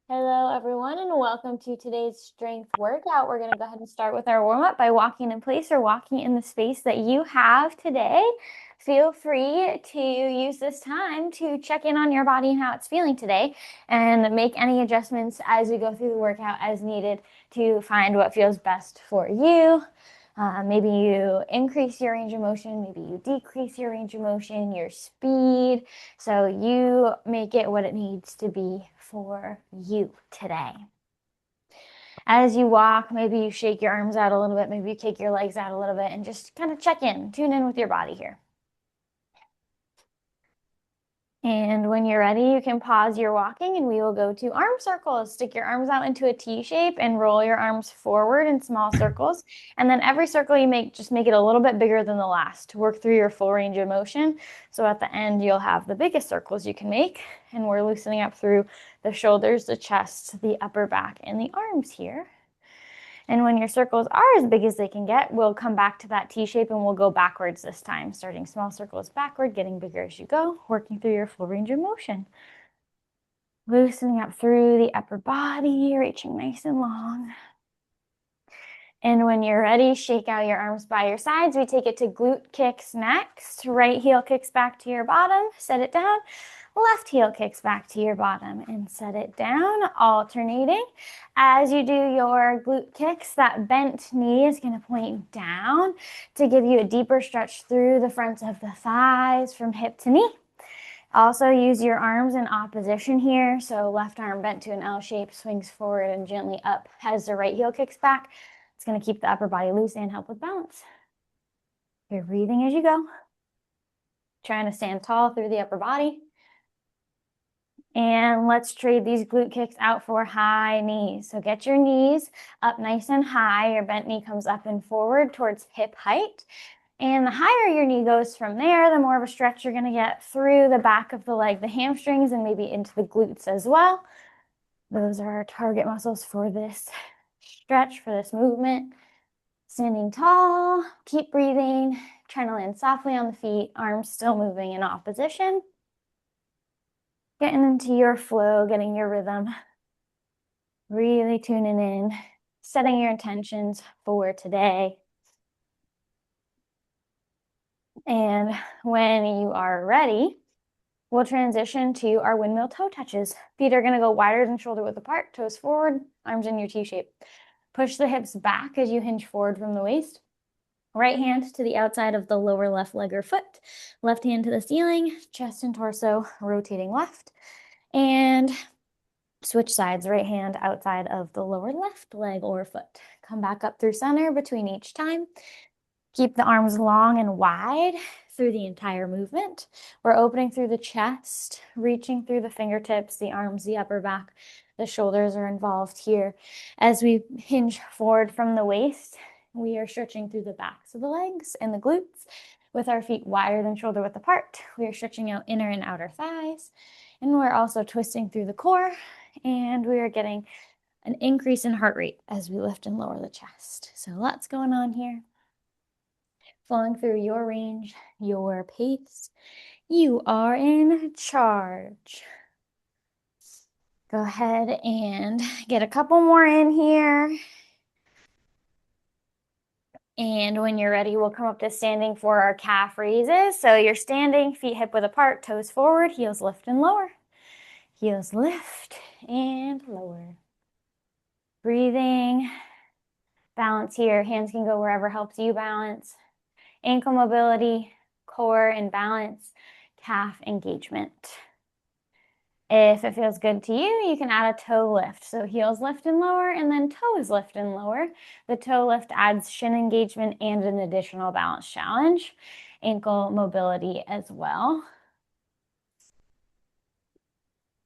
Hello, everyone, and welcome to today's strength workout. We're going to go ahead and start with our warm up by walking in place or walking in the space that you have today. Feel free to use this time to check in on your body and how it's feeling today and make any adjustments as we go through the workout as needed to find what feels best for you. Maybe you increase your range of motion, maybe you decrease your range of motion, your speed. So you make it what it needs to be for you today. As you walk, maybe you shake your arms out a little bit, maybe you kick your legs out a little bit, and just kind of check in, tune in with your body here. And when you're ready, you can pause your walking and we will go to arm circles. Stick your arms out into a T shape and roll your arms forward in small circles. And then every circle you make, just make it a little bit bigger than the last to work through your full range of motion. So at the end, you'll have the biggest circles you can make. And we're loosening up through the shoulders, the chest, the upper back, and the arms here. And when your circles are as big as they can get, we'll come back to that T shape and we'll go backwards this time, starting small circles backward, getting bigger as you go, working through your full range of motion. Loosening up through the upper body, reaching nice and long. And when you're ready, shake out your arms by your sides. We take it to glute kicks next. Right heel kicks back to your bottom, set it down. Left heel kicks back to your bottom and set it down, alternating. As you do your glute kicks, that bent knee is going to point down to give you a deeper stretch through the fronts of the thighs from hip to knee. Also use your arms in opposition here. So left arm bent to an L shape, swings forward and gently up as the right heel kicks back. It's going to keep the upper body loose and help with balance. You're breathing as you go. Trying to stand tall through the upper body. And let's trade these glute kicks out for high knees. So get your knees up nice and high. Your bent knee comes up and forward towards hip height. And the higher your knee goes from there, the more of a stretch you're going to get through the back of the leg, the hamstrings, and maybe into the glutes as well. Those are our target muscles for this stretch, for this movement. Standing tall, keep breathing, trying to land softly on the feet, arms still moving in opposition. Getting into your flow, getting your rhythm. Really tuning in, setting your intentions for today. And when you are ready, we'll transition to our windmill toe touches. Feet are going to go wider than shoulder width apart, toes forward, arms in your T shape. Push the hips back as you hinge forward from the waist. Right hand to the outside of the lower left leg or foot. Left hand to the ceiling, chest and torso rotating left. And switch sides, right hand outside of the lower left leg or foot. Come back up through center between each time. Keep the arms long and wide through the entire movement. We're opening through the chest, reaching through the fingertips, the arms, the upper back. The shoulders are involved here. As we hinge forward from the waist, we are stretching through the backs of the legs and the glutes with our feet wider than shoulder width apart. We are stretching out inner and outer thighs. And we're also twisting through the core, and we are getting an increase in heart rate as we lift and lower the chest. So lots going on here. Flowing through your range, your pace. You are in charge. Go ahead and get a couple more in here. And when you're ready, we'll come up to standing for our calf raises. So you're standing, feet hip width apart, toes forward, heels lift and lower. Heels lift and lower. Breathing. Balance here. Hands can go wherever helps you balance. Ankle mobility, core and balance, calf engagement. If it feels good to you, you can add a toe lift. So heels lift and lower, and then toes lift and lower. The toe lift adds shin engagement and an additional balance challenge. Ankle mobility as well.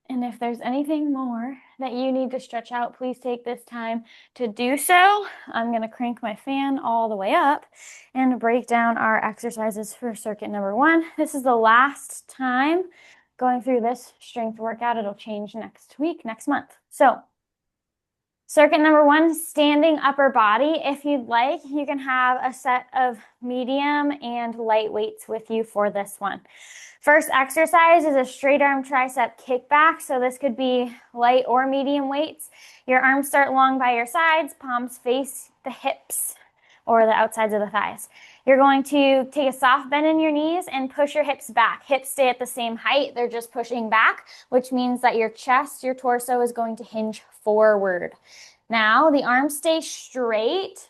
And if there's anything more that you need to stretch out, please take this time to do so. I'm going to crank my fan all the way up and break down our exercises for circuit number 1. This is the last time going through this strength workout. It'll change next week, next month. So Circuit number 1, standing upper body. If you'd like, you can have a set of medium and light weights with you for this one. First exercise is a straight arm tricep kickback. So this could be light or medium weights. Your arms start long by your sides, palms face the hips or the outsides of the thighs. You're going to take a soft bend in your knees and push your hips back. Hips stay at the same height. They're just pushing back, which means that your chest, your torso is going to hinge forward. Now the arms stay straight,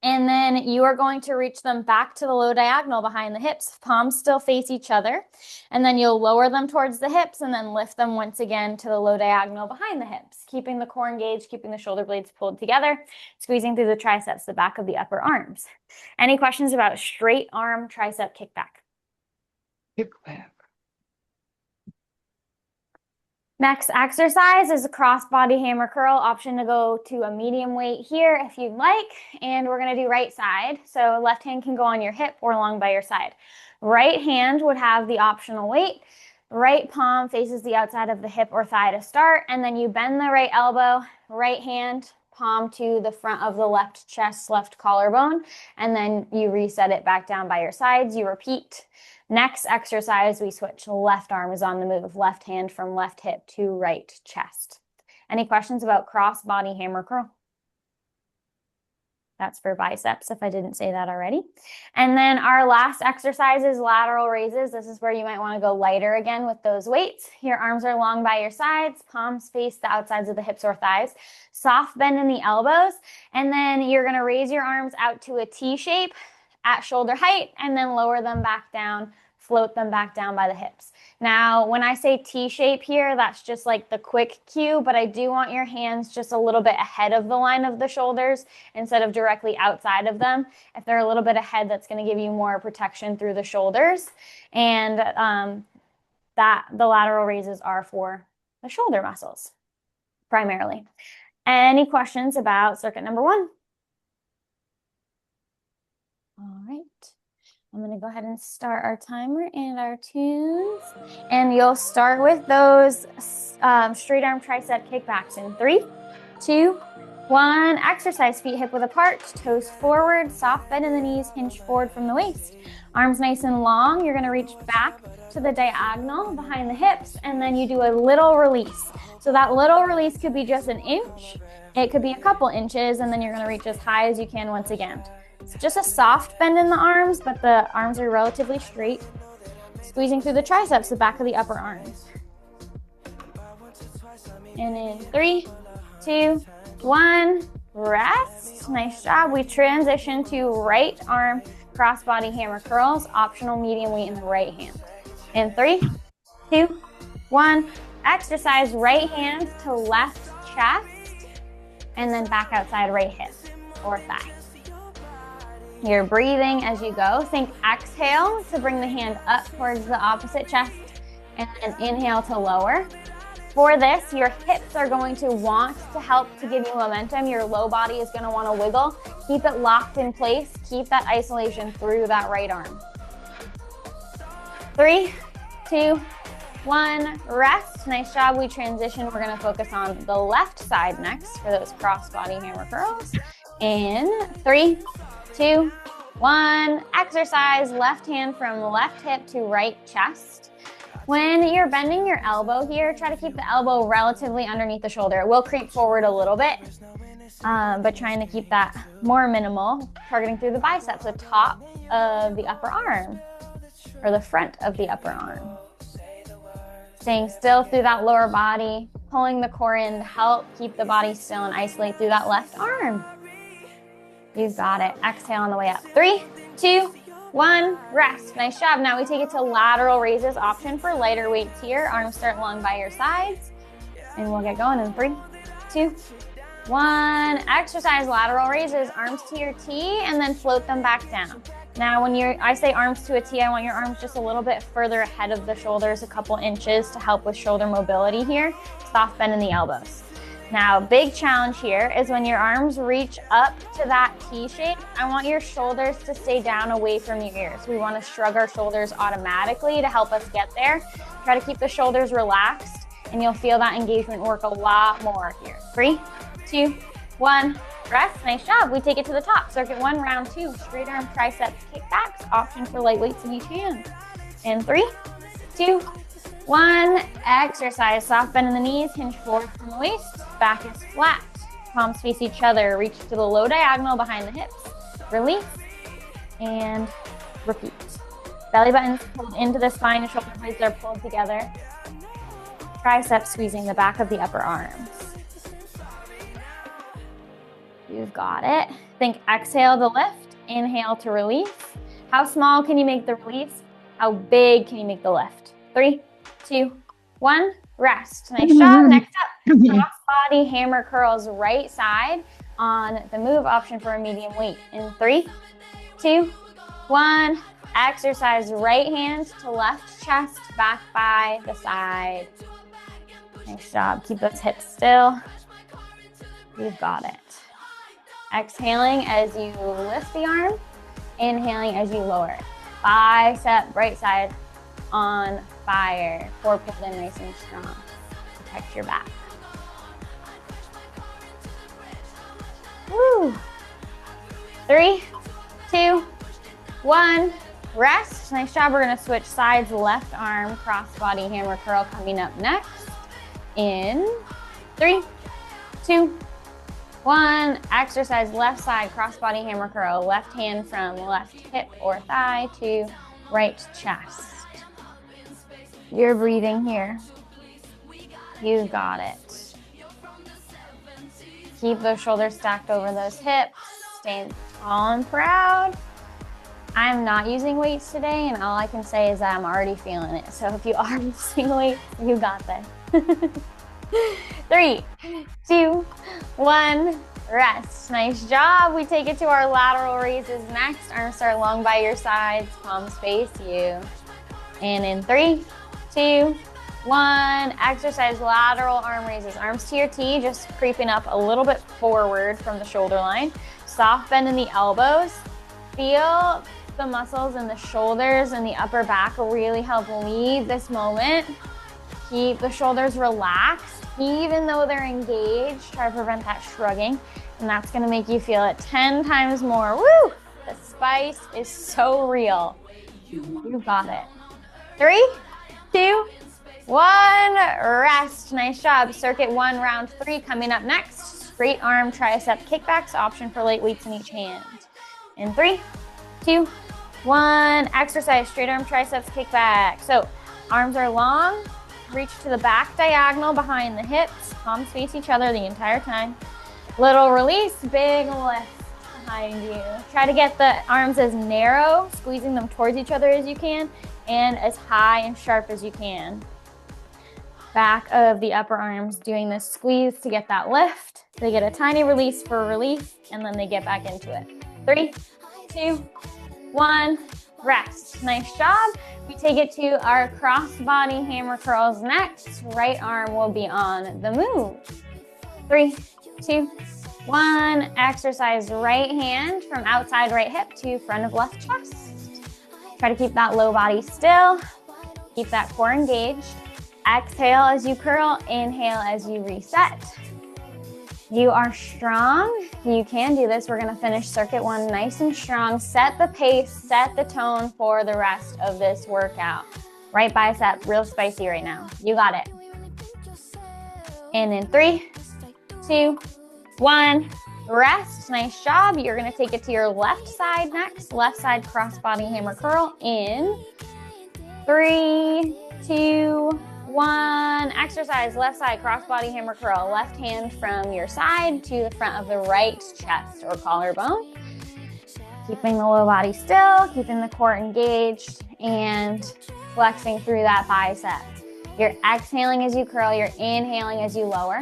and then you are going to reach them back to the low diagonal behind the hips. Palms still face each other, and then you'll lower them towards the hips and then lift them once again to the low diagonal behind the hips, keeping the core engaged, keeping the shoulder blades pulled together, squeezing through the triceps, the back of the upper arms. Any questions about straight arm tricep kickback? Kickback. Next exercise is a cross-body hammer curl. Option to go to a medium weight here if you'd like. And we're going to do right side. So left hand can go on your hip or along by your side. Right hand would have the optional weight. Right palm faces the outside of the hip or thigh to start. And then you bend the right elbow, right hand, palm to the front of the left chest, left collarbone. And then you reset it back down by your sides. You repeat. Next exercise, we switch. Left arm is on the move. Left hand from left hip to right chest. Any questions about cross-body hammer curl? That's for biceps, if I didn't say that already. And then our last exercise is lateral raises. This is where you might want to go lighter again with those weights. Your arms are long by your sides. Palms face the outsides of the hips or thighs. Soft bend in the elbows. And then you're going to raise your arms out to a T shape at shoulder height, and then lower them back down, float them back down by the hips. Now, when I say T shape here, that's just like the quick cue, but I do want your hands just a little bit ahead of the line of the shoulders instead of directly outside of them. If they're a little bit ahead, that's going to give you more protection through the shoulders. And that the lateral raises are for the shoulder muscles primarily. Any questions about circuit number 1? All right, I'm going to go ahead and start our timer and our tunes. And you'll start with those straight arm tricep kickbacks in 3, 2, 1. Exercise, feet hip width apart, toes forward, soft bend in the knees, hinge forward from the waist. Arms nice and long. You're going to reach back to the diagonal behind the hips, and then you do a little release. So that little release could be just an inch. It could be a couple inches, and then you're going to reach as high as you can once again. It's just a soft bend in the arms, but the arms are relatively straight. Squeezing through the triceps, the back of the upper arms. And in 3, 2, 1, rest. Nice job. We transition to right arm cross-body hammer curls, optional medium weight in the right hand. In 3, 2, 1, exercise right hand to left chest, and then back outside right hip or thigh. You're breathing as you go. Think exhale to bring the hand up towards the opposite chest, and then inhale to lower. For this, your hips are going to want to help to give you momentum. Your low body is going to want to wiggle. Keep it locked in place. Keep that isolation through that right arm. 3, 2, 1, rest. Nice job. We transition. We're going to focus on the left side next for those cross-body hammer curls. In 3, 2, 1, exercise, left hand from left hip to right chest. When you're bending your elbow here, try to keep the elbow relatively underneath the shoulder. It will creep forward a little bit, but trying to keep that more minimal, targeting through the biceps, the top of the upper arm, or the front of the upper arm. Staying still through that lower body, pulling the core in to help keep the body still and isolate through that left arm. You've got it. Exhale on the way up. 3, 2, 1, rest. Nice job. Now we take it to lateral raises, option for lighter weights here. Arms start long by your sides. And we'll get going in 3, 2, 1. Exercise lateral raises, arms to your T, and then float them back down. Now when I say arms to a T, I want your arms just a little bit further ahead of the shoulders, a couple inches to help with shoulder mobility here. Soft bend in the elbows. Now, big challenge here is when your arms reach up to that T shape, I want your shoulders to stay down away from your ears. We want to shrug our shoulders automatically to help us get there. Try to keep the shoulders relaxed, and you'll feel that engagement work a lot more here. 3, 2, 1, rest. Nice job. We take it to the top. Circuit 1, round 2. Straight arm triceps kickbacks. Option for light weights in each hand. In 3, 2, 1. Exercise. Soft bend in the knees. Hinge forward from the waist. Back is flat. Palms face each other. Reach to the low diagonal behind the hips. Release. And repeat. Belly buttons pulled into the spine. Shoulder blades are pulled together. Triceps squeezing the back of the upper arms. You've got it. Think exhale to lift, inhale to release. How small can you make the release? How big can you make the lift? 3, 2, 1, rest. Nice job. Next up, cross body hammer curls right side on the move, option for a medium weight. In 3, 2, 1, exercise right hand to left chest, back by the side. Nice job. Keep those hips still. You've got it. Exhaling as you lift the arm, inhaling as you lower it. Bicep right side on fire. Core pulled in nice and strong. Protect your back. Woo. 3, 2, 1, rest. Nice job. We're gonna switch sides. Left arm, cross body hammer curl coming up next. In 3, 2, 1, exercise left side, cross body hammer curl, left hand from left hip or thigh to right chest. You're breathing here. You got it. Keep those shoulders stacked over those hips, staying tall and proud. I'm not using weights today, and all I can say is that I'm already feeling it. So if you are using weights, you got this. 3, 2, 1, rest. Nice job. We take it to our lateral raises next. Arms start long by your sides, palms face you. And in 3, 2, 1, exercise lateral arm raises. Arms to your T, just creeping up a little bit forward from the shoulder line. Soft bend in the elbows. Feel the muscles in the shoulders and the upper back really help lead this moment. Keep the shoulders relaxed, even though they're engaged. Try to prevent that shrugging, and that's gonna make you feel it 10 times more. Woo! The spice is so real. You got it. 3, 2, 1, rest. Nice job. Circuit 1, round 3 coming up next. Straight arm tricep kickbacks, option for light weights in each hand. In 3, 2, 1, exercise straight arm triceps kickback. So arms are long. Reach to the back diagonal behind the hips. Palms face each other the entire time. Little release, big lift behind you. Try to get the arms as narrow, squeezing them towards each other as you can, and as high and sharp as you can. Back of the upper arms doing this squeeze to get that lift. They get a tiny release for relief, and then they get back into it. 3, 2, 1, rest. Nice job. We take it to our cross-body hammer curls next. Right arm will be on the move. 3, 2, 1. Exercise right hand from outside right hip to front of left chest. Try to keep that low body still. Keep that core engaged. Exhale as you curl. Inhale as you reset. You are strong. You can do this. We're going to finish circuit 1 nice and strong. Set the pace, set the tone for the rest of this workout. Right bicep, real spicy right now. You got it. And in 3, 2, 1, rest. Nice job. You're going to take it to your left side next. Left side cross-body hammer curl in 3, 2, 1, exercise left side cross-body hammer curl. Left hand from your side to the front of the right chest or collarbone. Keeping the low body still, keeping the core engaged, and flexing through that bicep. You're exhaling as you curl, you're inhaling as you lower.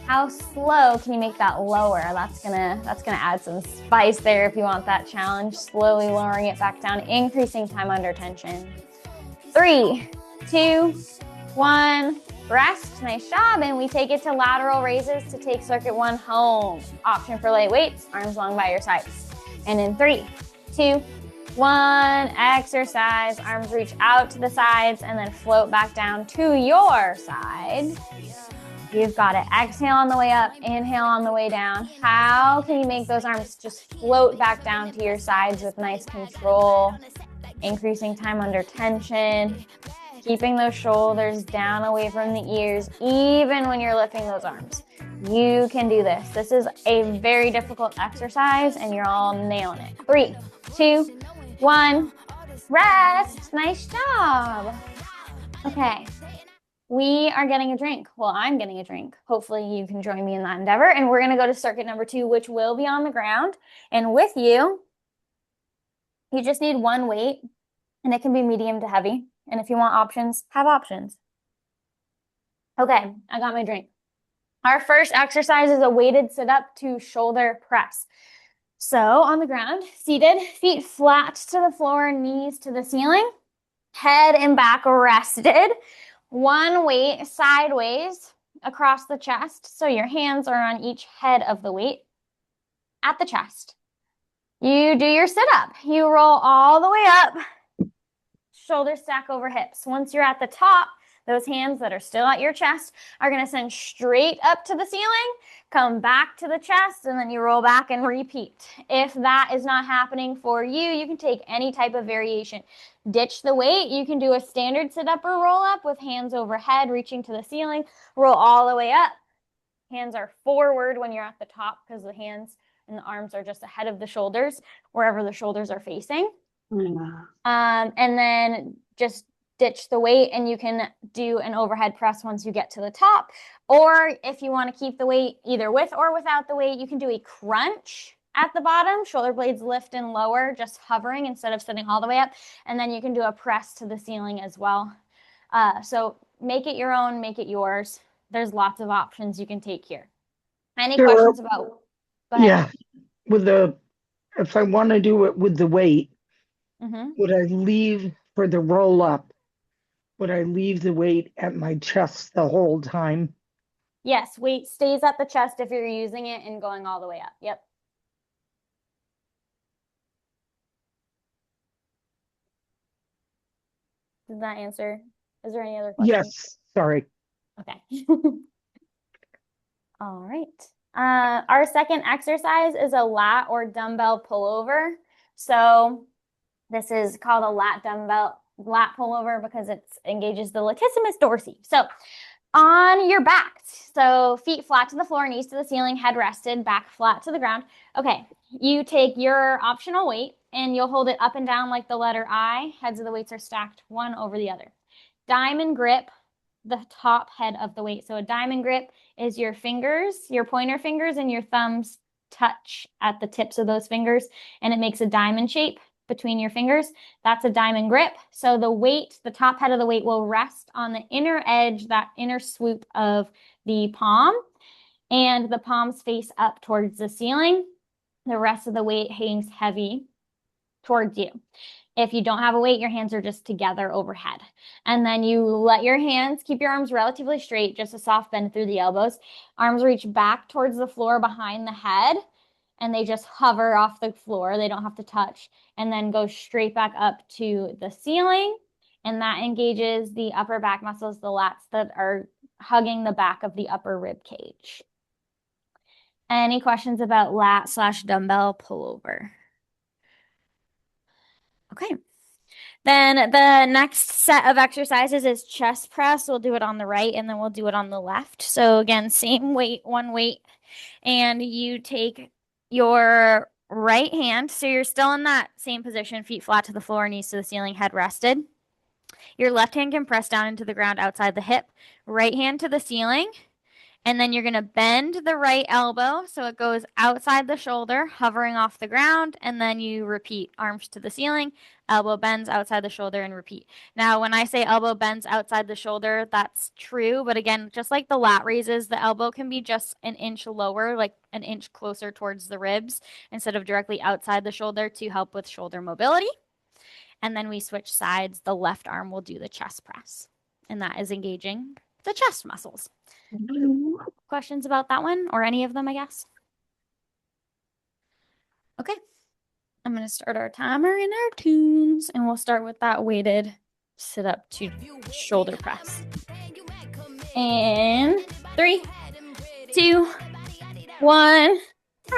How slow can you make that lower? That's gonna add some spice there if you want that challenge. Slowly lowering it back down, increasing time under tension. 3, 2, 1, rest. Nice job. And we take it to lateral raises to take circuit 1 home. Option for light weights, arms long by your sides. And in 3, 2, 1, exercise. Arms reach out to the sides and then float back down to your side. You've got it. Exhale on the way up, inhale on the way down. How can you make those arms just float back down to your sides with nice control? Increasing time under tension, keeping those shoulders down away from the ears, even when you're lifting those arms. You can do this. This is a very difficult exercise and you're all nailing it. 3, 2, 1, rest. Nice job. Okay. We are getting a drink. Well, I'm getting a drink. Hopefully you can join me in that endeavor. And we're going to go to circuit number 2, which will be on the ground. And with you, you just need one weight, and it can be medium to heavy. And if you want options, have options. Okay, I got my drink. Our first exercise is a weighted sit-up to shoulder press. So on the ground, seated, feet flat to the floor, knees to the ceiling, head and back rested. One weight sideways across the chest. So your hands are on each head of the weight at the chest. You do your sit-up. You roll all the way up, shoulders stack over hips. Once you're at the top, those hands that are still at your chest are going to send straight up to the ceiling, come back to the chest, and then you roll back and repeat. If that is not happening for you, you can take any type of variation. Ditch the weight. You can do a standard sit-up or roll-up with hands overhead, reaching to the ceiling. Roll all the way up. Hands are forward when you're at the top because the hands and the arms are just ahead of the shoulders, wherever the shoulders are facing. And then just ditch the weight and you can do an overhead press once you get to the top. Or if you want to keep the weight either with or without the weight, you can do a crunch at the bottom, shoulder blades lift and lower, just hovering instead of sitting all the way up. And then you can do a press to the ceiling as well. So make it your own, make it yours. There's lots of options you can take here. Any questions about? Go ahead. Yeah, if I want to do it with the weight, would I leave for the roll up? Would I leave the weight at my chest the whole time? Yes, weight stays at the chest if you're using it and going all the way up. Yep. Did that answer? Is there any other questions? Yes, sorry. Okay. All right. Our second exercise is a lat or dumbbell pullover. So this is called a lat pullover because it engages the latissimus dorsi. So on your back, so feet flat to the floor, knees to the ceiling, head rested, back flat to the ground. Okay, you take your optional weight and you'll hold it up and down like the letter I. Heads of the weights are stacked one over the other. Diamond grip the top head of the weight. So a diamond grip is your fingers, your pointer fingers and your thumbs touch at the tips of those fingers, and it makes a diamond shape between your fingers. That's a diamond grip. So the weight, the top head of the weight will rest on the inner edge, that inner swoop of the palm, and the palms face up towards the ceiling. The rest of the weight hangs heavy towards you. If you don't have a weight, your hands are just together overhead. And then you let your hands, keep your arms relatively straight, just a soft bend through the elbows. Arms reach back towards the floor behind the head, and they just hover off the floor. They don't have to touch. And then go straight back up to the ceiling. And that engages the upper back muscles, the lats that are hugging the back of the upper rib cage. Any questions about lat/dumbbell pullover? Okay. Then the next set of exercises is chest press. We'll do it on the right and then we'll do it on the left. So again, same weight, one weight. And you take your right hand. So you're still in that same position, feet flat to the floor, knees to the ceiling, head rested. Your left hand can press down into the ground outside the hip. Right hand to the ceiling. And then you're going to bend the right elbow so it goes outside the shoulder, hovering off the ground. And then you repeat, arms to the ceiling, elbow bends outside the shoulder, and repeat. Now, when I say elbow bends outside the shoulder, that's true. But again, just like the lat raises, the elbow can be just an inch lower, like an inch closer towards the ribs instead of directly outside the shoulder to help with shoulder mobility. And then we switch sides. The left arm will do the chest press. And that is engaging the chest muscles. Questions about that one or any of them, I guess? Okay. I'm going to start our timer and our tunes, and we'll start with that weighted sit up to shoulder press. And 3, one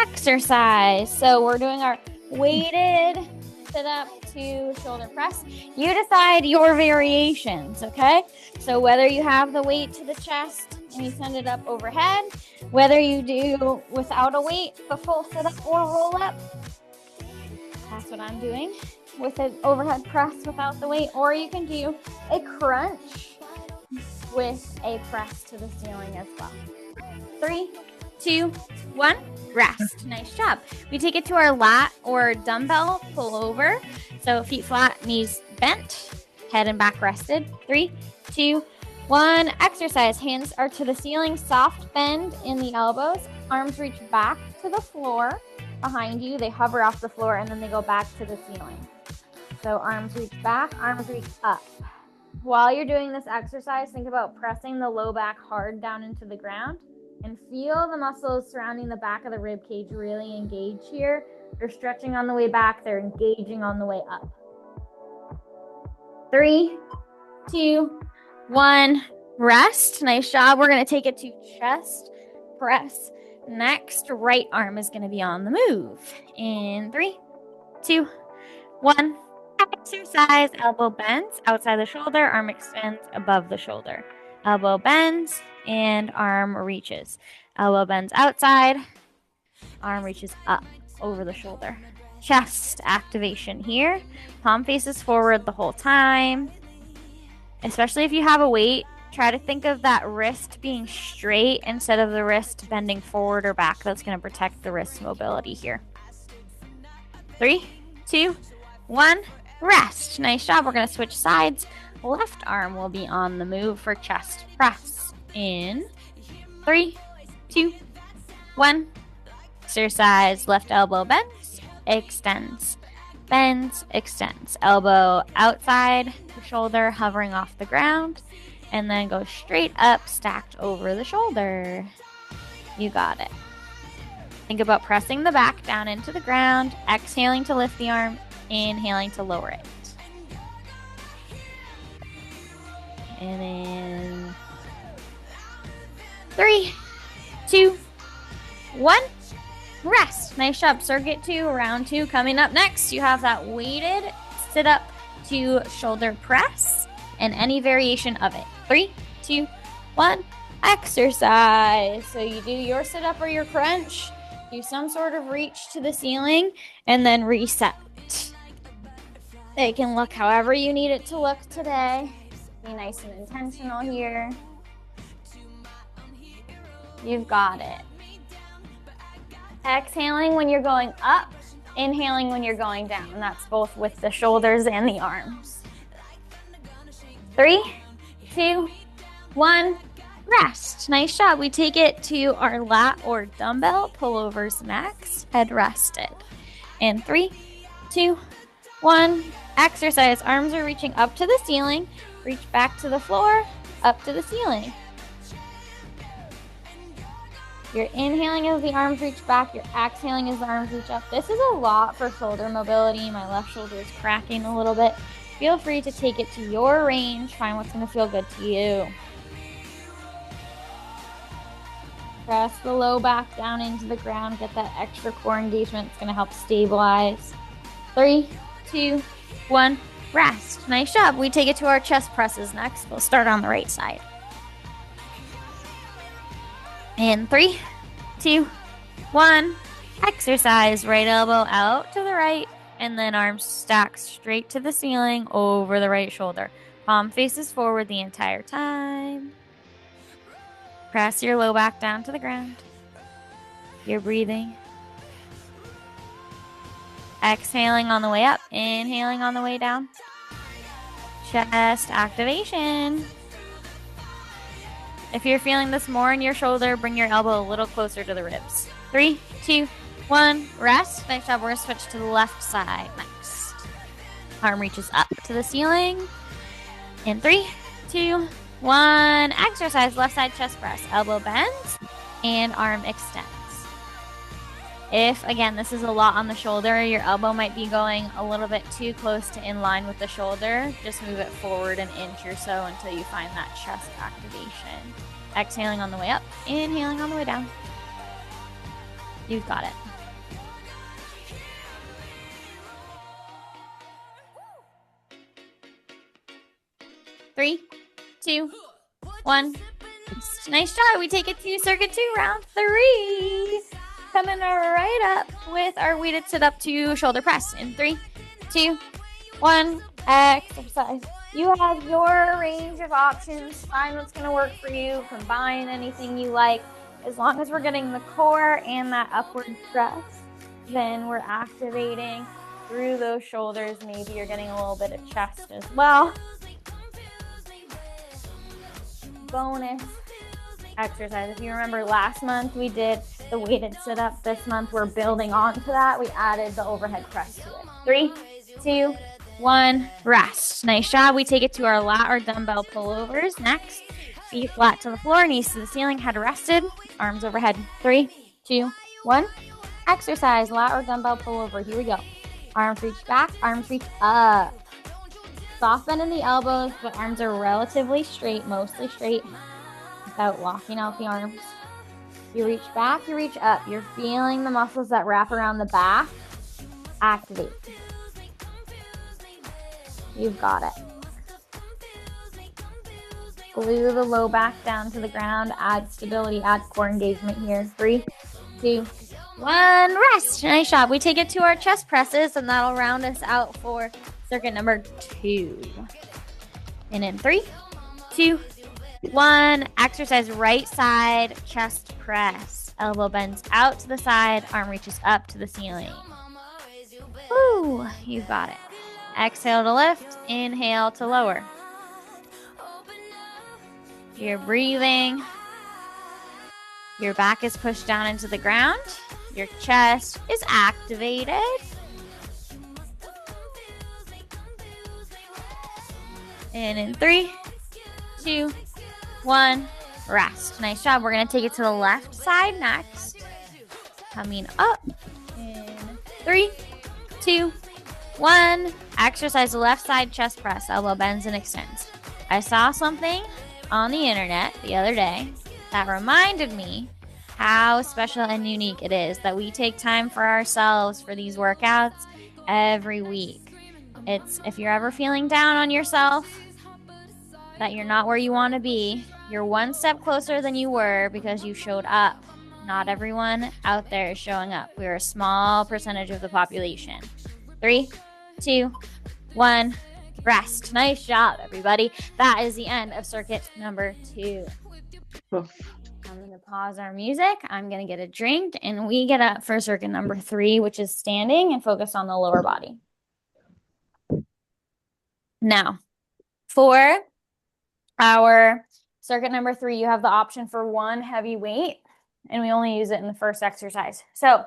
exercise. So we're doing our weighted sit up to shoulder press. You decide your variations, okay? So whether you have the weight to the chest and you send it up overhead, whether you do without a weight, the full sit up or roll up. That's what I'm doing with an overhead press without the weight, or you can do a crunch with a press to the ceiling as well. 3, 2, 1, rest. Nice job. We take it to our lat or dumbbell pull over. So feet flat, knees bent, head and back rested. 3, 2, 1, exercise. Hands are to the ceiling, soft bend in the elbows. Arms reach back to the floor behind you. They hover off the floor and then they go back to the ceiling. So arms reach back, arms reach up. While you're doing this exercise, think about pressing the low back hard down into the ground and feel the muscles surrounding the back of the rib cage really engage here. They're stretching on the way back, they're engaging on the way up. 3, 2, 1, rest. Nice job. We're going to take it to chest press. Next, right arm is going to be on the move. In 3, 2, 1, exercise. Elbow bends outside the shoulder, arm extends above the shoulder. Elbow bends and arm reaches. Elbow bends outside, arm reaches up over the shoulder. Chest activation here. Palm faces forward the whole time. Especially if you have a weight, try to think of that wrist being straight instead of the wrist bending forward or back. That's going to protect the wrist mobility here. 3, 2, 1, rest. Nice job. We're going to switch sides. Left arm will be on the move for chest press. In 3, 2, 1, exercise. Left elbow bends, extends, bends, extends. Elbow outside the shoulder, hovering off the ground, and then go straight up, stacked over the shoulder. You got it. Think about pressing the back down into the ground, exhaling to lift the arm, inhaling to lower it. And then 3, 2, 1, rest. Nice job. Circuit 2, round 2 coming up next. You have that weighted sit up to shoulder press and any variation of it. 3, 2, 1, exercise. So you do your sit up or your crunch, do some sort of reach to the ceiling, and then reset. It can look however you need it to look today. Be nice and intentional here. You've got it. Exhaling when you're going up, inhaling when you're going down. And that's both with the shoulders and the arms. 3, 2, 1, rest. Nice job. We take it to our lat or dumbbell pullovers next. Head rested. And 3, 2, 1, exercise. Arms are reaching up to the ceiling. Reach back to the floor, up to the ceiling. You're inhaling as the arms reach back. You're exhaling as the arms reach up. This is a lot for shoulder mobility. My left shoulder is cracking a little bit. Feel free to take it to your range. Find what's going to feel good to you. Press the low back down into the ground. Get that extra core engagement. It's going to help stabilize. 3, 2, 1, rest. Nice job. We take it to our chest presses next. We'll start on the right side. In 3, 2, 1, exercise. Right elbow out to the right, and then arms stacked straight to the ceiling over the right shoulder. Palm faces forward the entire time. Press your low back down to the ground. You're breathing. Exhaling on the way up, inhaling on the way down. Chest activation. If you're feeling this more in your shoulder, bring your elbow a little closer to the ribs. 3, 2, 1, rest. Nice job. We're going to switch to the left side next. Arm reaches up to the ceiling. In 3, 2, 1, exercise. Left side chest press. Elbow bends and arm extends. If, again, this is a lot on the shoulder, your elbow might be going a little bit too close to in line with the shoulder. Just move it forward an inch or so until you find that chest activation. Exhaling on the way up, inhaling on the way down. You've got it. Three, two, one. Nice job. We take it to circuit 2, round 3. Coming right up with our weighted sit up to shoulder press in 3, 2, 1. Exercise. You have your range of options. Find what's going to work for you. Combine anything you like. As long as we're getting the core and that upward thrust, then we're activating through those shoulders. Maybe you're getting a little bit of chest as well. Bonus exercise. If you remember last month, we did the weighted sit up. This month, we're building on to that. We added the overhead press to it. 3, 2, 1, rest. Nice job. We take it to our lat or dumbbell pullovers next. Feet flat to the floor, knees to the ceiling, head rested, arms overhead. 3, 2, 1. Exercise, lat or dumbbell pullover. Here we go. Arms reach back, arms reach up. Soft bend in the elbows, but arms are relatively straight, mostly straight, without locking out the arms. You reach back, you reach up. You're feeling the muscles that wrap around the back. Activate. You've got it. Glue the low back down to the ground. Add stability, add core engagement here. 3, 2, 1. Rest. Nice job. We take it to our chest presses, and that'll round us out for circuit number 2. And in 3, 2, 1. Exercise right side chest press. Elbow bends out to the side. Arm reaches up to the ceiling. Woo! You've got it. Exhale to lift. Inhale to lower. You're breathing. Your back is pushed down into the ground. Your chest is activated. And in 3, 2, 1, rest. Nice job. We're going to take it to the left side next. Coming up in 3, 2, 1. Exercise the left side chest press. Elbow bends and extends. I saw something on the internet the other day that reminded me how special and unique it is that we take time for ourselves for these workouts every week. It's if you're ever feeling down on yourself, that you're not where you want to be, you're one step closer than you were because you showed up. Not everyone out there is showing up. We're a small percentage of the population. 3, 2, 1, rest. Nice job, everybody. That is the end of circuit number 2. I'm going to pause our music. I'm going to get a drink, and we get up for circuit number 3, which is standing and focus on the lower body. Now, for our circuit number 3, you have the option for 1 heavy weight, and we only use it in the first exercise. So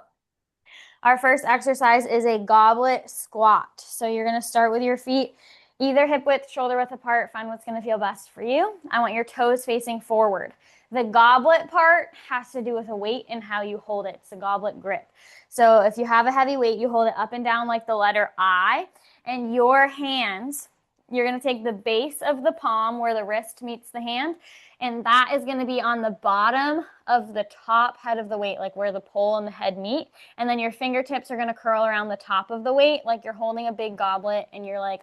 our first exercise is a goblet squat. So you're going to start with your feet either hip width, shoulder width apart. Find what's going to feel best for you. I want your toes facing forward. The goblet part has to do with a weight and how you hold it. It's a goblet grip. So if you have a heavy weight, you hold it up and down like the letter I, and your hands, you're going to take the base of the palm where the wrist meets the hand, and that is going to be on the bottom of the top head of the weight, like where the pole and the head meet. And then your fingertips are going to curl around the top of the weight, like you're holding a big goblet and you're like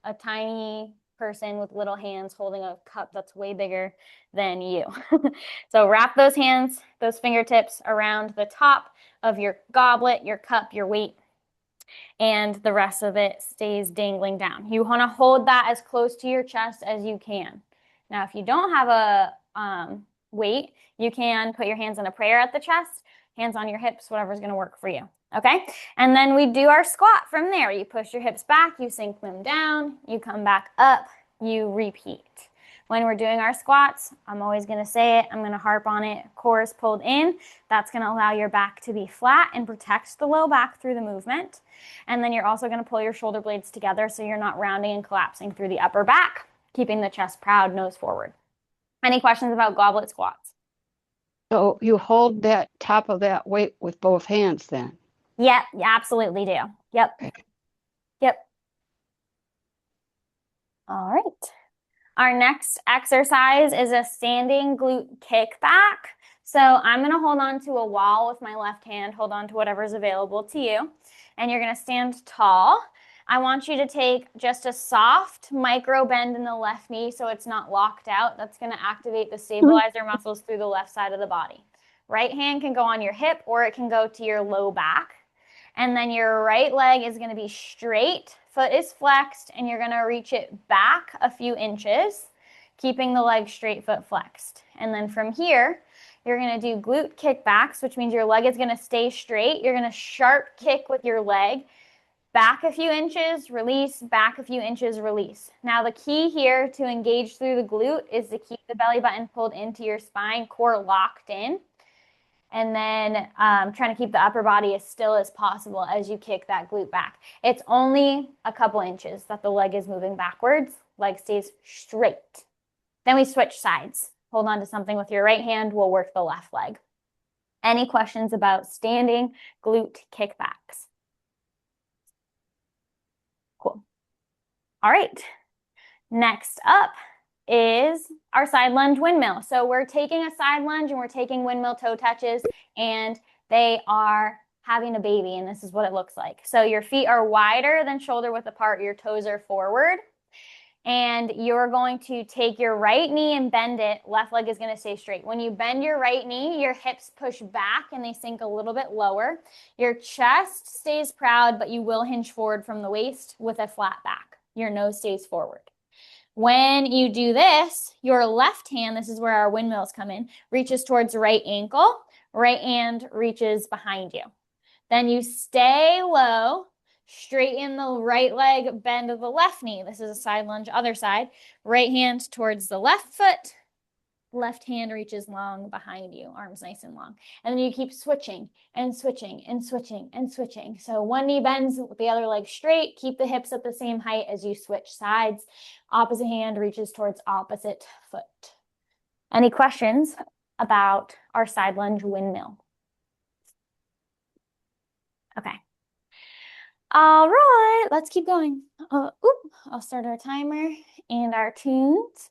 a tiny person with little hands holding a cup that's way bigger than you. So wrap those hands, those fingertips around the top of your goblet, your cup, your weight, and the rest of it stays dangling down. You want to hold that as close to your chest as you can. Now, if you don't have a weight, you can put your hands in a prayer at the chest, hands on your hips, whatever's going to work for you. Okay? And then we do our squat from there. You push your hips back, you sink them down, you come back up, you repeat. When we're doing our squats, I'm always going to say it, I'm going to harp on it, core is pulled in. That's going to allow your back to be flat and protect the low back through the movement. And then you're also going to pull your shoulder blades together so you're not rounding and collapsing through the upper back, keeping the chest proud, nose forward. Any questions about goblet squats? So you hold that top of that weight with both hands then? Yep, you absolutely do. Yep. Okay. Yep. All right. Our next exercise is a standing glute kickback. So I'm going to hold on to a wall with my left hand, hold on to whatever's available to you, and you're going to stand tall. I want you to take just a soft micro bend in the left knee so it's not locked out. That's going to activate the stabilizer muscles through the left side of the body. Right hand can go on your hip or it can go to your low back. And then your right leg is going to be straight, foot is flexed, and you're going to reach it back a few inches, keeping the leg straight, foot flexed. And then from here, you're going to do glute kickbacks, which means your leg is going to stay straight. You're going to sharp kick with your leg, back a few inches, release, back a few inches, release. Now the key here to engage through the glute is to keep the belly button pulled into your spine, core locked in. And then trying to keep the upper body as still as possible as you kick that glute back. It's only a couple inches that the leg is moving backwards. Leg stays straight. Then we switch sides. Hold on to something with your right hand. We'll work the left leg. Any questions about standing glute kickbacks? Cool. All right. Next up is our side lunge windmill. So we're taking a side lunge and we're taking windmill toe touches, and they are having a baby, and this is what it looks like. So your feet are wider than shoulder width apart, your toes are forward, and you're going to take your right knee and bend it. Left leg is going to stay straight. When you bend your right knee, your hips push back and they sink a little bit lower. Your chest stays proud, but you will hinge forward from the waist with a flat back. Your nose stays forward. When you do this, your left hand, this is where our windmills come in, reaches towards the right ankle. Right hand reaches behind you. Then you stay low, straighten the right leg, bend of the left knee. This is a side lunge, other side. Right hand towards the left foot. Left hand reaches long behind you, arms nice and long. And then you keep switching and switching and switching and switching. So one knee bends with the other leg straight. Keep the hips at the same height as you switch sides. Opposite hand reaches towards opposite foot. Any questions about our side lunge windmill? Okay. All right, let's keep going. I'll start our timer and our tunes.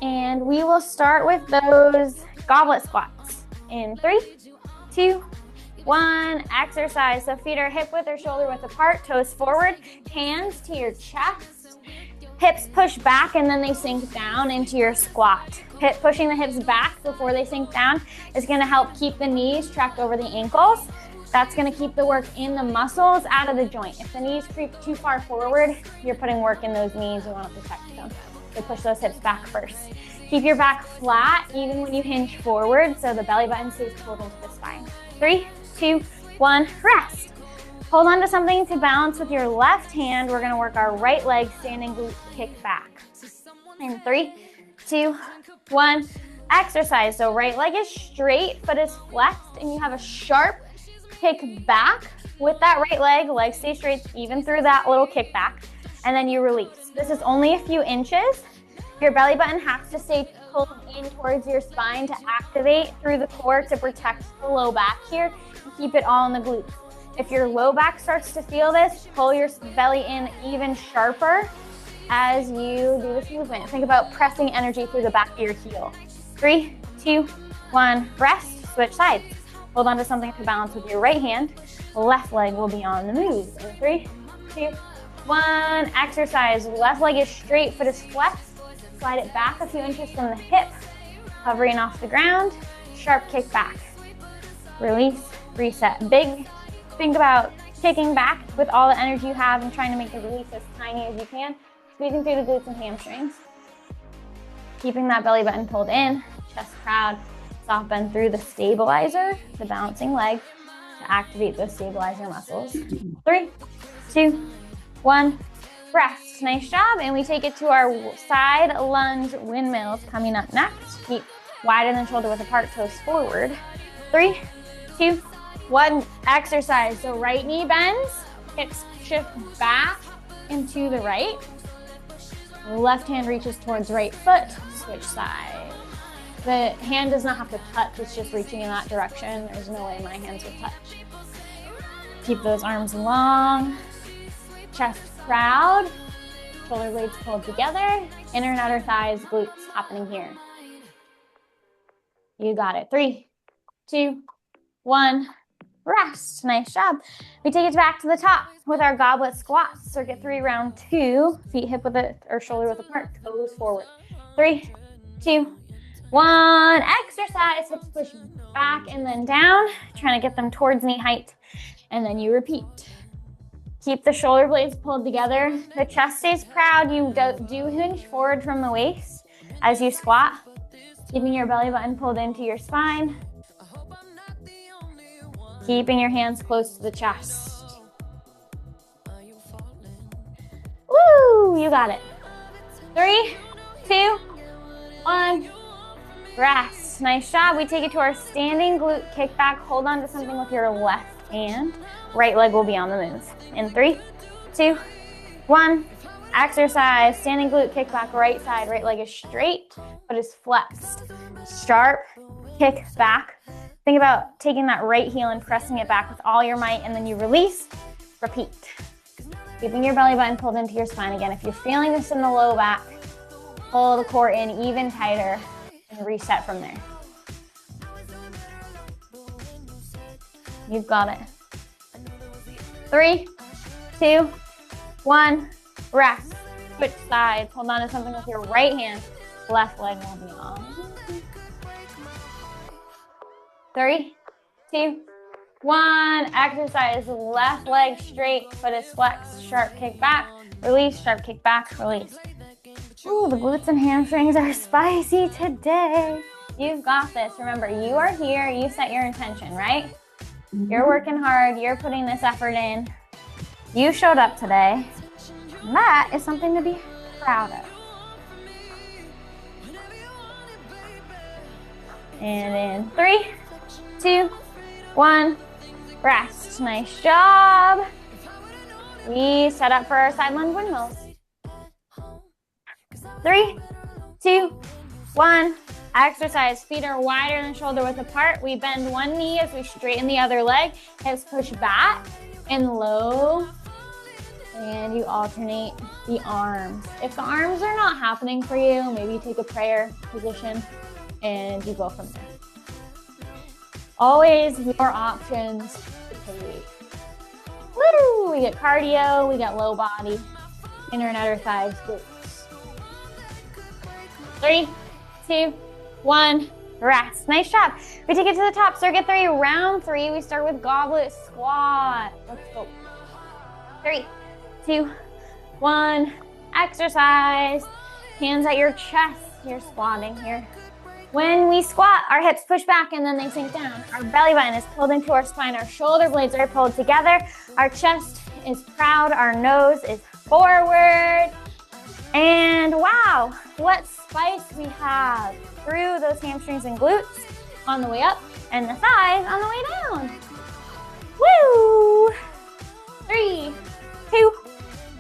And we will start with those goblet squats in 3, 2, 1. Exercise. So feet are hip width or shoulder width apart, toes forward, hands to your chest. Hips push back and then they sink down into your squat. Pushing the hips back before they sink down is going to help keep the knees tracked over the ankles. That's going to keep the work in the muscles out of the joint. If the knees creep too far forward, you're putting work in those knees. You want to protect them. So push those hips back first. Keep your back flat even when you hinge forward so the belly button stays pulled into the spine. 3, 2, 1, rest. Hold on to something to balance with your left hand. We're going to work our right leg standing glute kick back. In 3, 2, 1, exercise. So right leg is straight, foot is flexed, and you have a sharp kick back with that right leg. Leg stays straight even through that little kick back. And then you release. This is only a few inches. Your belly button has to stay pulled in towards your spine to activate through the core to protect the low back here and keep it all in the glutes. If your low back starts to feel this, pull your belly in even sharper as you do this movement. Think about pressing energy through the back of your heel. 3, 2, 1, rest, switch sides. Hold on to something to balance with your right hand. Left leg will be on the move. In 3, 2, 1, exercise. Left leg is straight, foot is flexed. Slide it back a few inches from the hip, hovering off the ground. Sharp kick back. Release, reset. Think about kicking back with all the energy you have and trying to make the release as tiny as you can. Squeezing through the glutes and hamstrings. Keeping that belly button pulled in, chest proud. Soft bend through the stabilizer, the balancing leg, to activate those stabilizer muscles. 3, 2, 1, rest. Nice job. And we take it to our side lunge windmills coming up next. Feet wider than shoulder width apart, toes forward. 3, 2, 1, exercise. So right knee bends, hips shift back into the right. Left hand reaches towards right foot, switch side. The hand does not have to touch, it's just reaching in that direction. There's no way my hands would touch. Keep those arms long, chest proud. Shoulder blades pulled together. Inner and outer thighs, glutes happening here. You got it. 3, 2, 1. Rest. Nice job. We take it back to the top with our goblet squats. Circuit 3, round 2. Feet hip width or shoulder width apart. Toes forward. 3, 2, 1. Exercise. Hips push back and then down. Trying to get them towards knee height. And then you repeat. Keep the shoulder blades pulled together. The chest stays proud. You do hinge forward from the waist as you squat. Keeping your belly button pulled into your spine. Keeping your hands close to the chest. Woo! You got it. 3, 2, 1. Rest. Nice job. We take it to our standing glute kickback. Hold on to something with your left hand. Right leg will be on the move. In 3, 2, 1. Exercise. Standing glute kickback. Right side. Right leg is straight, but is flexed. Sharp kick back. Think about taking that right heel and pressing it back with all your might, and then you release. Repeat. Keeping your belly button pulled into your spine again. If you're feeling this in the low back, pull the core in even tighter and reset from there. You've got it. 3, 2, 1. Rest. Switch sides. Hold on to something with your right hand. Left leg will be on. 3, 2, 1. Exercise. Left leg straight. Foot is flexed. Sharp kick back. Release. Sharp kick back. Release. Ooh, the glutes and hamstrings are spicy today. You've got this. Remember, you are here. You set your intention, right? You're working hard. You're putting this effort in. You showed up today. And that is something to be proud of. And in 3, 2, 1. Rest. Nice job. We set up for our side lunge windmills. 3, 2, 1. Exercise. Feet are wider than shoulder width apart. We bend one knee as we straighten the other leg. Hips push back and low. And you alternate the arms. If the arms are not happening for you, maybe you take a prayer position and you go from there. Always more options to take. Woo! We get cardio, we got low body, inner and outer thighs, glutes. 3, 2, 1. Rest. Nice job. We take it to the top. Circuit 3, round 3. We start with goblet squat. Let's go. 3, 2, 1. Exercise. Hands at your chest. You're squatting here. When we squat, our hips push back and then they sink down. Our belly button is pulled into our spine. Our shoulder blades are pulled together. Our chest is proud. Our nose is forward. And wow, what spice we have through those hamstrings and glutes on the way up and the thighs on the way down. Woo! 3, 2,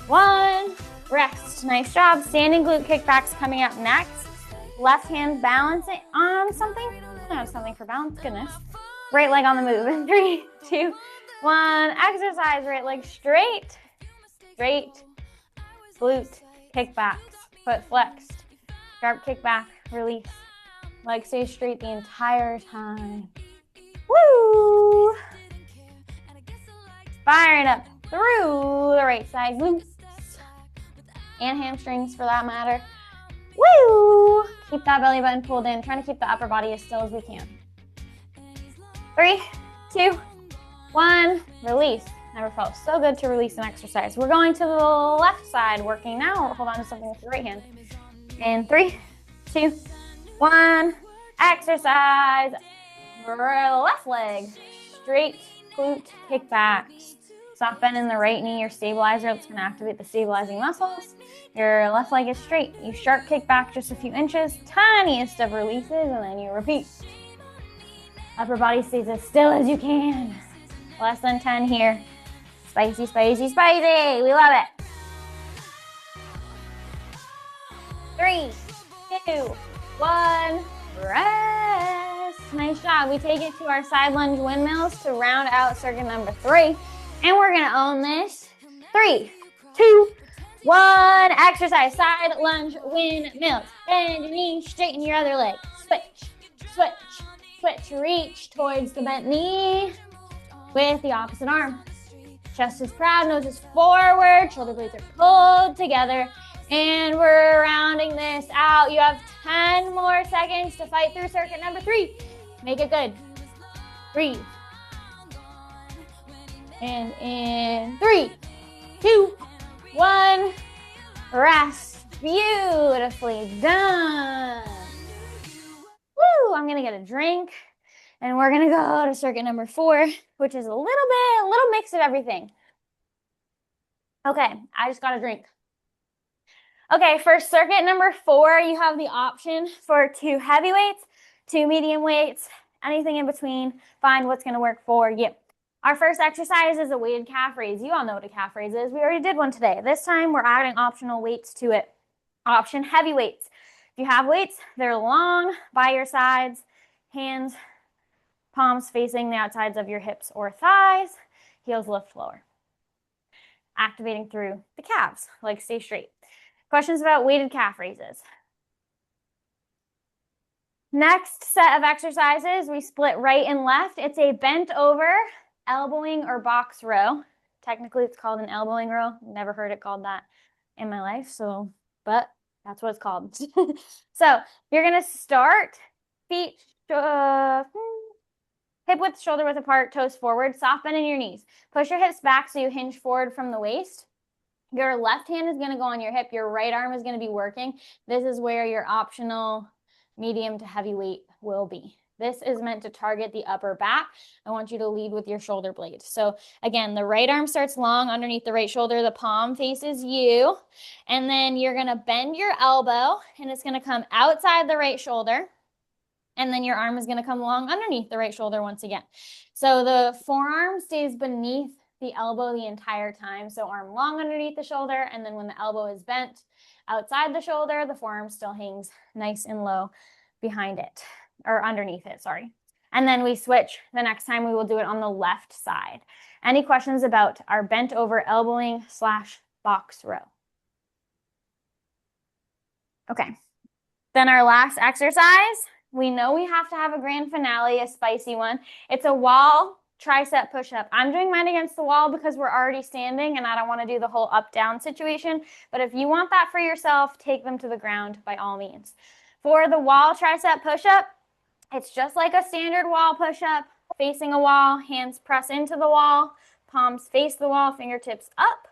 1. Rest. Nice job. Standing glute kickbacks coming up next. Left hand balancing on something. I don't have something for balance. Goodness. Right leg on the move. In 3, 2, 1. Exercise. Right leg straight. Straight. Glute. Kickbacks. Foot flexed. Sharp kick back. Release. Leg stays straight the entire time. Woo! Firing up through the right side glutes. And hamstrings for that matter. Woo! Keep that belly button pulled in. Trying to keep the upper body as still as we can. 3, 2, 1. Release. Never felt so good to release an exercise. We're going to the left side working now. Hold on to something with your right hand. In 3, 2, 1. Exercise. Left leg. Straight glute kickbacks. Soft bend in the right knee, your stabilizer. That's going to activate the stabilizing muscles. Your left leg is straight. You sharp kick back just a few inches. Tiniest of releases, and then you repeat. Upper body stays as still as you can. Less than 10 here. Spicy, spicy, spicy. We love it. 3, 2, 1. Rest. Nice job. We take it to our side lunge windmills to round out circuit number 3. And we're going to own this. 3, 2, 1. Exercise, side lunge, windmills. Bend your knee, straighten your other leg. Switch, switch, switch. Reach towards the bent knee with the opposite arm. Chest is proud, nose is forward, shoulder blades are pulled together. And we're rounding this out. You have 10 more seconds to fight through circuit number 3. Make it good. Breathe. And in 3, 2, 1. Rest. Beautifully done. Woo! I'm gonna get a drink. And we're gonna go to circuit number 4, which is a little mix of everything. Okay, I just got a drink. Okay, for circuit number 4, you have the option for 2 heavy weights, 2 medium weights, anything in between. Find what's gonna work for you. Our first exercise is a weighted calf raise. You all know what a calf raise is. We already did one today. This time we're adding optional weights to it. Option heavy weights. If you have weights, they're long by your sides, hands, palms facing the outsides of your hips or thighs, heels lift lower. Activating through the calves, legs stay straight. Questions about weighted calf raises? Next set of exercises, we split right and left. It's a bent over, elbowing or box row. Technically, it's called an elbowing row. Never heard it called that in my life, but that's what it's called. So you're gonna start feet, hip width, shoulder width apart, toes forward, soft bend in your knees. Push your hips back so you hinge forward from the waist. Your left hand is gonna go on your hip. Your right arm is gonna be working. This is where your optional medium to heavy weight will be. This is meant to target the upper back. I want you to lead with your shoulder blade. So again, the right arm starts long underneath the right shoulder. The palm faces you. And then you're going to bend your elbow and it's going to come outside the right shoulder. And then your arm is going to come long underneath the right shoulder once again. So the forearm stays beneath the elbow the entire time. So arm long underneath the shoulder. And then when the elbow is bent outside the shoulder, the forearm still hangs nice and low behind it. Or underneath it, sorry. And then we switch. The next time we will do it on the left side. Any questions about our bent over elbowing / box row? Okay. Then our last exercise, we know we have to have a grand finale, a spicy one. It's a wall tricep push-up. I'm doing mine against the wall because we're already standing and I don't want to do the whole up-down situation. But if you want that for yourself, take them to the ground by all means. For the wall tricep push-up, it's just like a standard wall push-up, facing a wall, hands press into the wall, palms face the wall, fingertips up.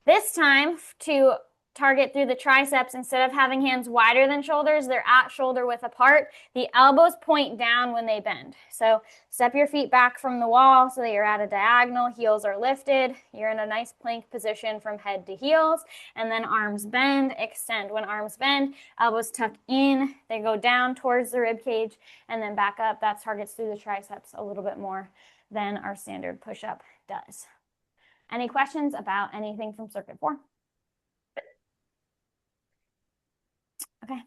This time, to target through the triceps, instead of having hands wider than shoulders, they're at shoulder width apart. The elbows point down when they bend. So step your feet back from the wall so that you're at a diagonal, heels are lifted. You're in a nice plank position from head to heels. And then arms bend, extend. When arms bend, elbows tuck in, they go down towards the rib cage and then back up. That targets through the triceps a little bit more than our standard push-up does. Any questions about anything from circuit 4? Okay,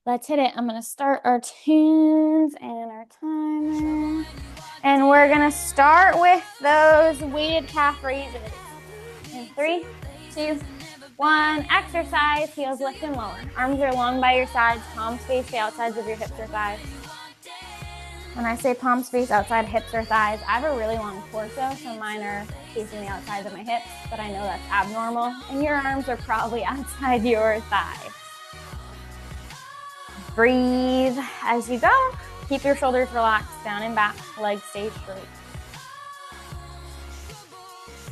let's hit it. I'm going to start our tunes and our timer. And we're going to start with those weighted calf raises. In 3, 2, 1. Exercise, heels lift and lower. Arms are long by your sides, palms face the outsides of your hips or thighs. When I say palms face outside hips or thighs, I have a really long torso, so mine are facing the outsides of my hips, but I know that's abnormal, and your arms are probably outside your thighs. Breathe as you go. Keep your shoulders relaxed, down and back, legs stay straight.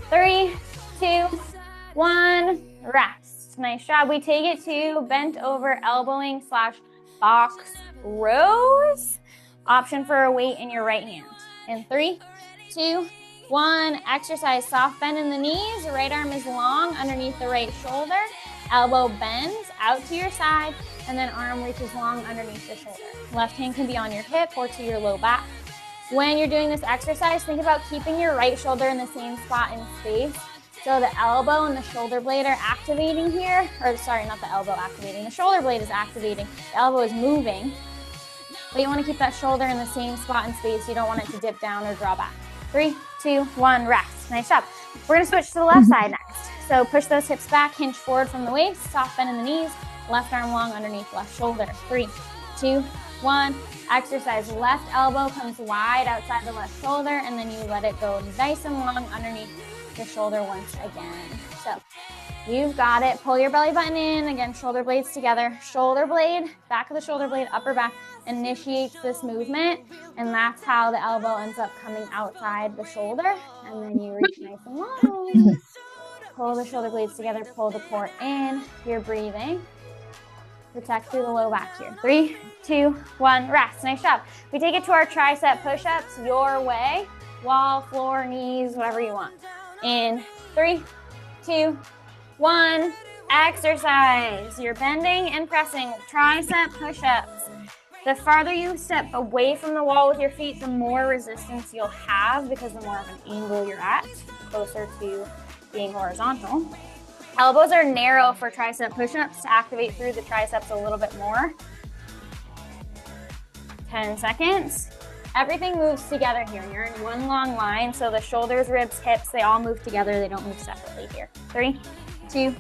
3, 2, 1, rest. Nice job. We take it to bent over elbowing / box rows. Option for a weight in your right hand. In 3, 2, 1, exercise, soft bend in the knees. The right arm is long underneath the right shoulder. Elbow bends out to your side, and then arm reaches long underneath the shoulder. Left hand can be on your hip or to your low back. When you're doing this exercise, think about keeping your right shoulder in the same spot in space. So the elbow and the shoulder blade are activating here. Or sorry, not the elbow activating. The shoulder blade is activating. The elbow is moving. But you want to keep that shoulder in the same spot in space. You don't want it to dip down or draw back. 3, 2, 1, rest. Nice job. We're going to switch to the left side next. So push those hips back, hinge forward from the waist, soft bend in the knees, left arm long underneath left shoulder. 3, 2, 1. Exercise. Left elbow comes wide outside the left shoulder, and then you let it go nice and long underneath the shoulder once again. So you've got it. Pull your belly button in. Again, shoulder blades together. Shoulder blade, back of the shoulder blade, upper back initiates this movement, and that's how the elbow ends up coming outside the shoulder, and then you reach nice and long. Pull the shoulder blades together, pull the core in. You're breathing. Protect through the low back here. 3, 2, 1, rest. Nice job. We take it to our tricep push-ups your way. Wall, floor, knees, whatever you want. In 3, 2, 1, exercise. You're bending and pressing tricep push-ups. The farther you step away from the wall with your feet, the more resistance you'll have because the more of an angle you're at, closer to being horizontal. Elbows are narrow for tricep push-ups to activate through the triceps a little bit more. 10 seconds. Everything moves together here. You're in one long line, so the shoulders, ribs, hips, they all move together. They don't move separately here. 3, 2,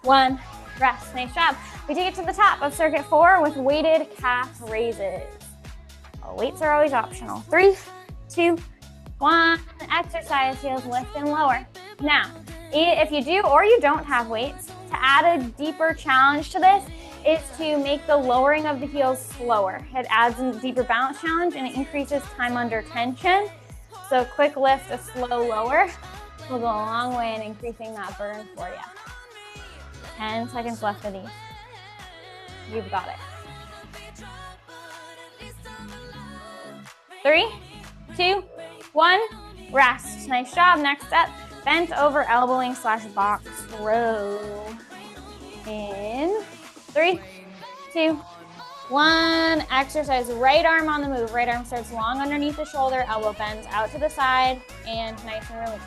1, rest. Nice job. We take it to the top of circuit 4 with weighted calf raises. Weights are always optional. 3, 2, 1, exercise, heels lift and lower. Now, if you do or you don't have weights, to add a deeper challenge to this is to make the lowering of the heels slower. It adds a deeper balance challenge and it increases time under tension. So quick lift, a slow lower will go a long way in increasing that burn for you. 10 seconds left of these. You've got it. 3, 2, 1, rest. Nice job. Next up, bent over elbowing / box row. In 3, 2, 1, exercise. Right arm on the move. Right arm starts long underneath the shoulder, elbow bends out to the side, and nice and release.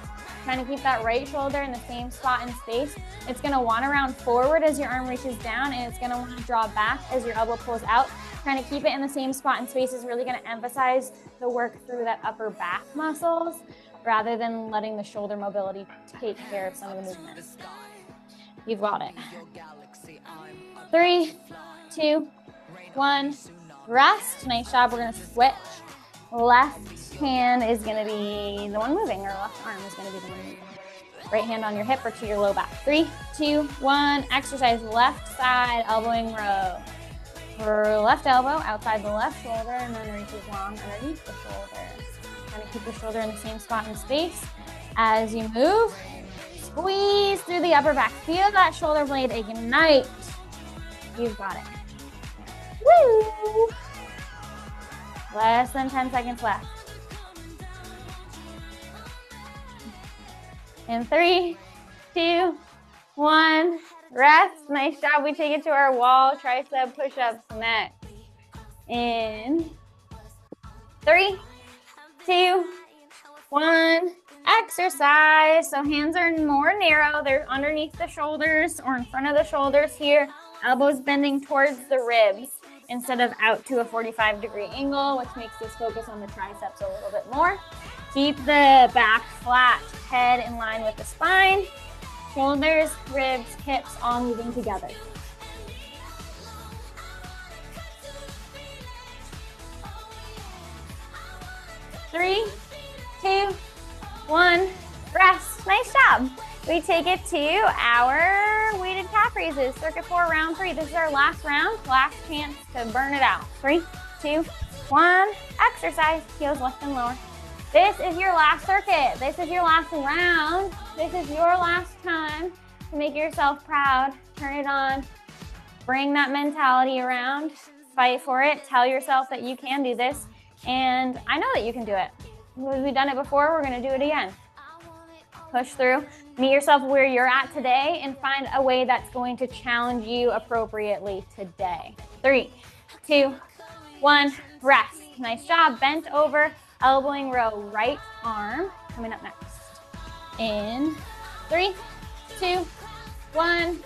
Trying to keep that right shoulder in the same spot in space. It's gonna wanna round forward as your arm reaches down, and it's gonna wanna draw back as your elbow pulls out. Trying to keep it in the same spot in space is really gonna emphasize the work through that upper back muscles rather than letting the shoulder mobility take care of some of the movements. You've got it. 3, 2, 1, rest. Nice job. We're gonna switch. Left hand is gonna be the one moving, or left arm is gonna be the one moving. Right hand on your hip or to your low back. 3, 2, 1, exercise. Left side elbowing row. For left elbow outside the left shoulder and then reaches long underneath the shoulder. Trying to keep the shoulder in the same spot in space. As you move, squeeze through the upper back. Feel that shoulder blade ignite. You've got it. Woo! Less than 10 seconds left. In 3, 2, 1, rest. Nice job. We take it to our wall tricep push-ups next. In 3, 2, 1, exercise. So hands are more narrow. They're underneath the shoulders or in front of the shoulders here. Elbows bending towards the ribs instead of out to a 45-degree angle, which makes us focus on the triceps a little bit more. Keep the back flat, head in line with the spine. Shoulders, ribs, hips all moving together. Three, 2, 1, rest. Nice job. We take it to our weighted calf raises, circuit 4, round 3. This is our last round, last chance to burn it out. 3, 2, 1, exercise, heels lift and lower. This is your last circuit. This is your last round. This is your last time to make yourself proud. Turn it on. Bring that mentality around. Fight for it. Tell yourself that you can do this. And I know that you can do it. We've done it before. We're going to do it again. Push through. Meet yourself where you're at today and find a way that's going to challenge you appropriately today. 3, 2, 1, rest. Nice job. Bent over, elbowing row, right arm coming up next. In 3, 2, 1,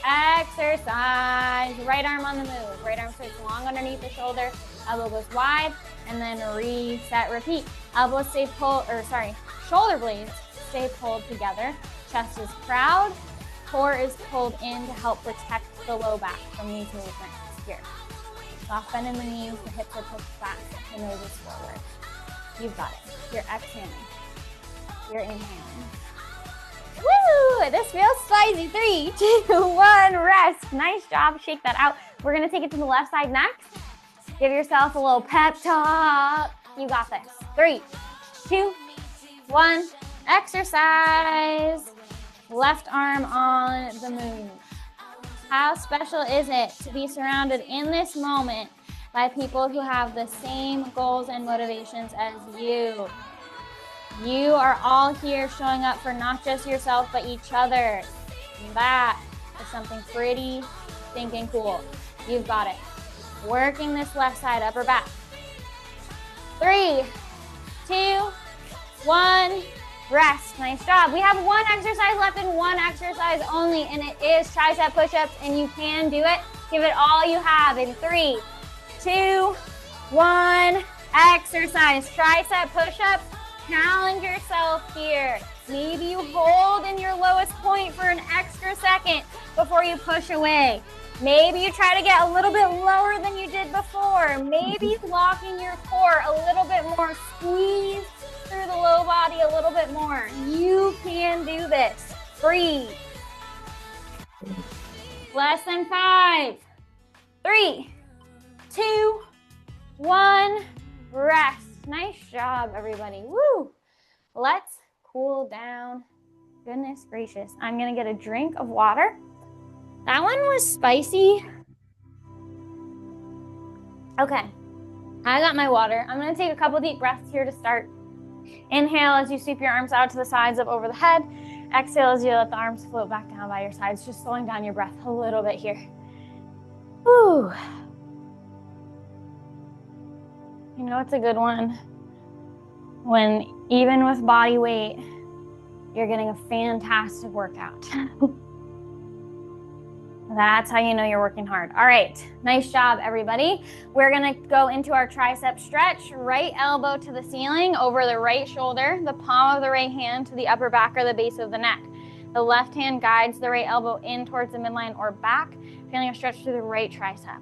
exercise. Right arm on the move. Right arm sits long underneath the shoulder, elbow goes wide, and then reset, repeat. Elbows stay pulled, shoulder blades stay pulled together. Chest is proud. Core is pulled in to help protect the low back from these movements here. Soft bend in the knees, the hips are pushed back, the nose is forward. You've got it. You're exhaling. You're inhaling. Woo! This feels spicy. 3, 2, 1, rest. Nice job. Shake that out. We're gonna take it to the left side next. Give yourself a little pep talk. You got this. 3, 2, 1, exercise. Left arm on the move. How special is it to be surrounded in this moment by people who have the same goals and motivations as you? You are all here showing up for not just yourself, but each other. And that is something pretty stinking cool. You've got it. Working this left side, upper back. 3, 2, 1, rest. Nice job. We have one exercise left and one exercise only, and it is tricep push-ups, and you can do it. Give it all you have in 3, 2, 1, exercise. Tricep push-ups. Challenge yourself here. Maybe you hold in your lowest point for an extra second before you push away. Maybe you try to get a little bit lower than you did before. Maybe locking your core a little bit more. Squeeze through the low body a little bit more. You can do this. Breathe. Less than 5. 3, 2, 1, rest. Nice job, everybody. Woo! Let's cool down. Goodness gracious. I'm gonna get a drink of water. That one was spicy. Okay, I got my water. I'm gonna take a couple deep breaths here to start. Inhale as you sweep your arms out to the sides, up over the head. Exhale as you let the arms float back down by your sides, just slowing down your breath a little bit here. Woo! You know it's a good one when even with body weight, you're getting a fantastic workout. That's how you know you're working hard. All right, nice job, everybody. We're gonna go into our tricep stretch. Right elbow to the ceiling, over the right shoulder, the palm of the right hand to the upper back or the base of the neck. The left hand guides the right elbow in towards the midline or back, feeling a stretch through the right tricep.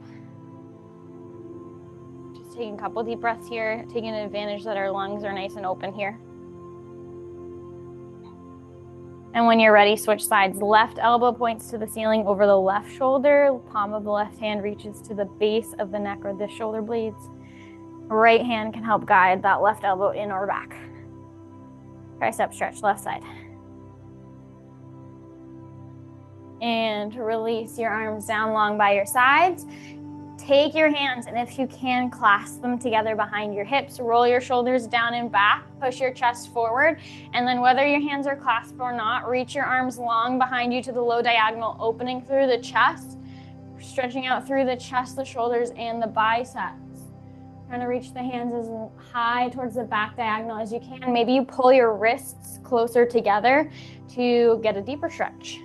Just taking a couple deep breaths here, taking advantage that our lungs are nice and open here. And when you're ready, switch sides. Left elbow points to the ceiling over the left shoulder. Palm of the left hand reaches to the base of the neck or the shoulder blades. Right hand can help guide that left elbow in or back. Tricep stretch, left side. And release your arms down long by your sides. Take your hands, and if you can, clasp them together behind your hips. Roll your shoulders down and back. Push your chest forward. And then whether your hands are clasped or not, reach your arms long behind you to the low diagonal, opening through the chest, stretching out through the chest, the shoulders, and the biceps. Trying to reach the hands as high towards the back diagonal as you can. Maybe you pull your wrists closer together to get a deeper stretch.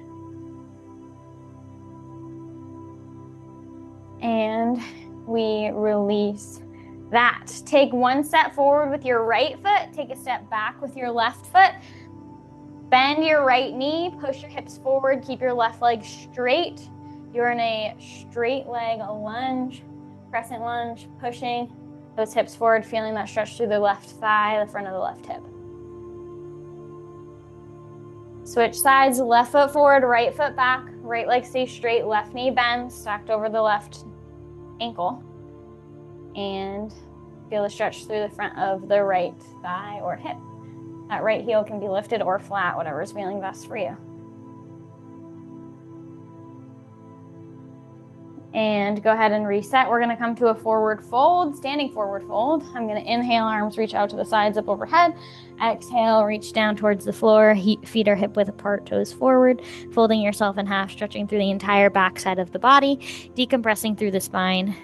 And we release that. Take one step forward with your right foot. Take a step back with your left foot. Bend your right knee. Push your hips forward. Keep your left leg straight. You're in a straight leg lunge, crescent lunge, pushing those hips forward, feeling that stretch through the left thigh, the front of the left hip. Switch sides, left foot forward, right foot back. Right leg stays straight, left knee bends, stacked over the left ankle, and feel the stretch through the front of the right thigh or hip. That right heel can be lifted or flat, whatever's feeling best for you. And go ahead and reset. We're gonna come to a forward fold, standing forward fold. I'm gonna inhale, arms reach out to the sides, up overhead. Exhale, reach down towards the floor, feet are hip width apart, toes forward, folding yourself in half, stretching through the entire back side of the body, decompressing through the spine,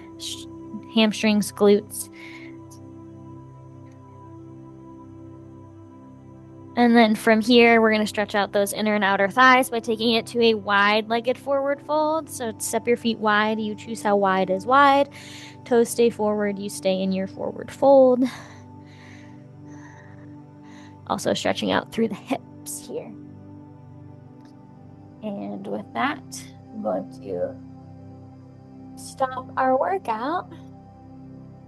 hamstrings, glutes. And then from here, we're going to stretch out those inner and outer thighs by taking it to a wide-legged forward fold. So step your feet wide. You choose how wide is wide. Toes stay forward. You stay in your forward fold. Also stretching out through the hips here. And with that, I'm going to stop our workout.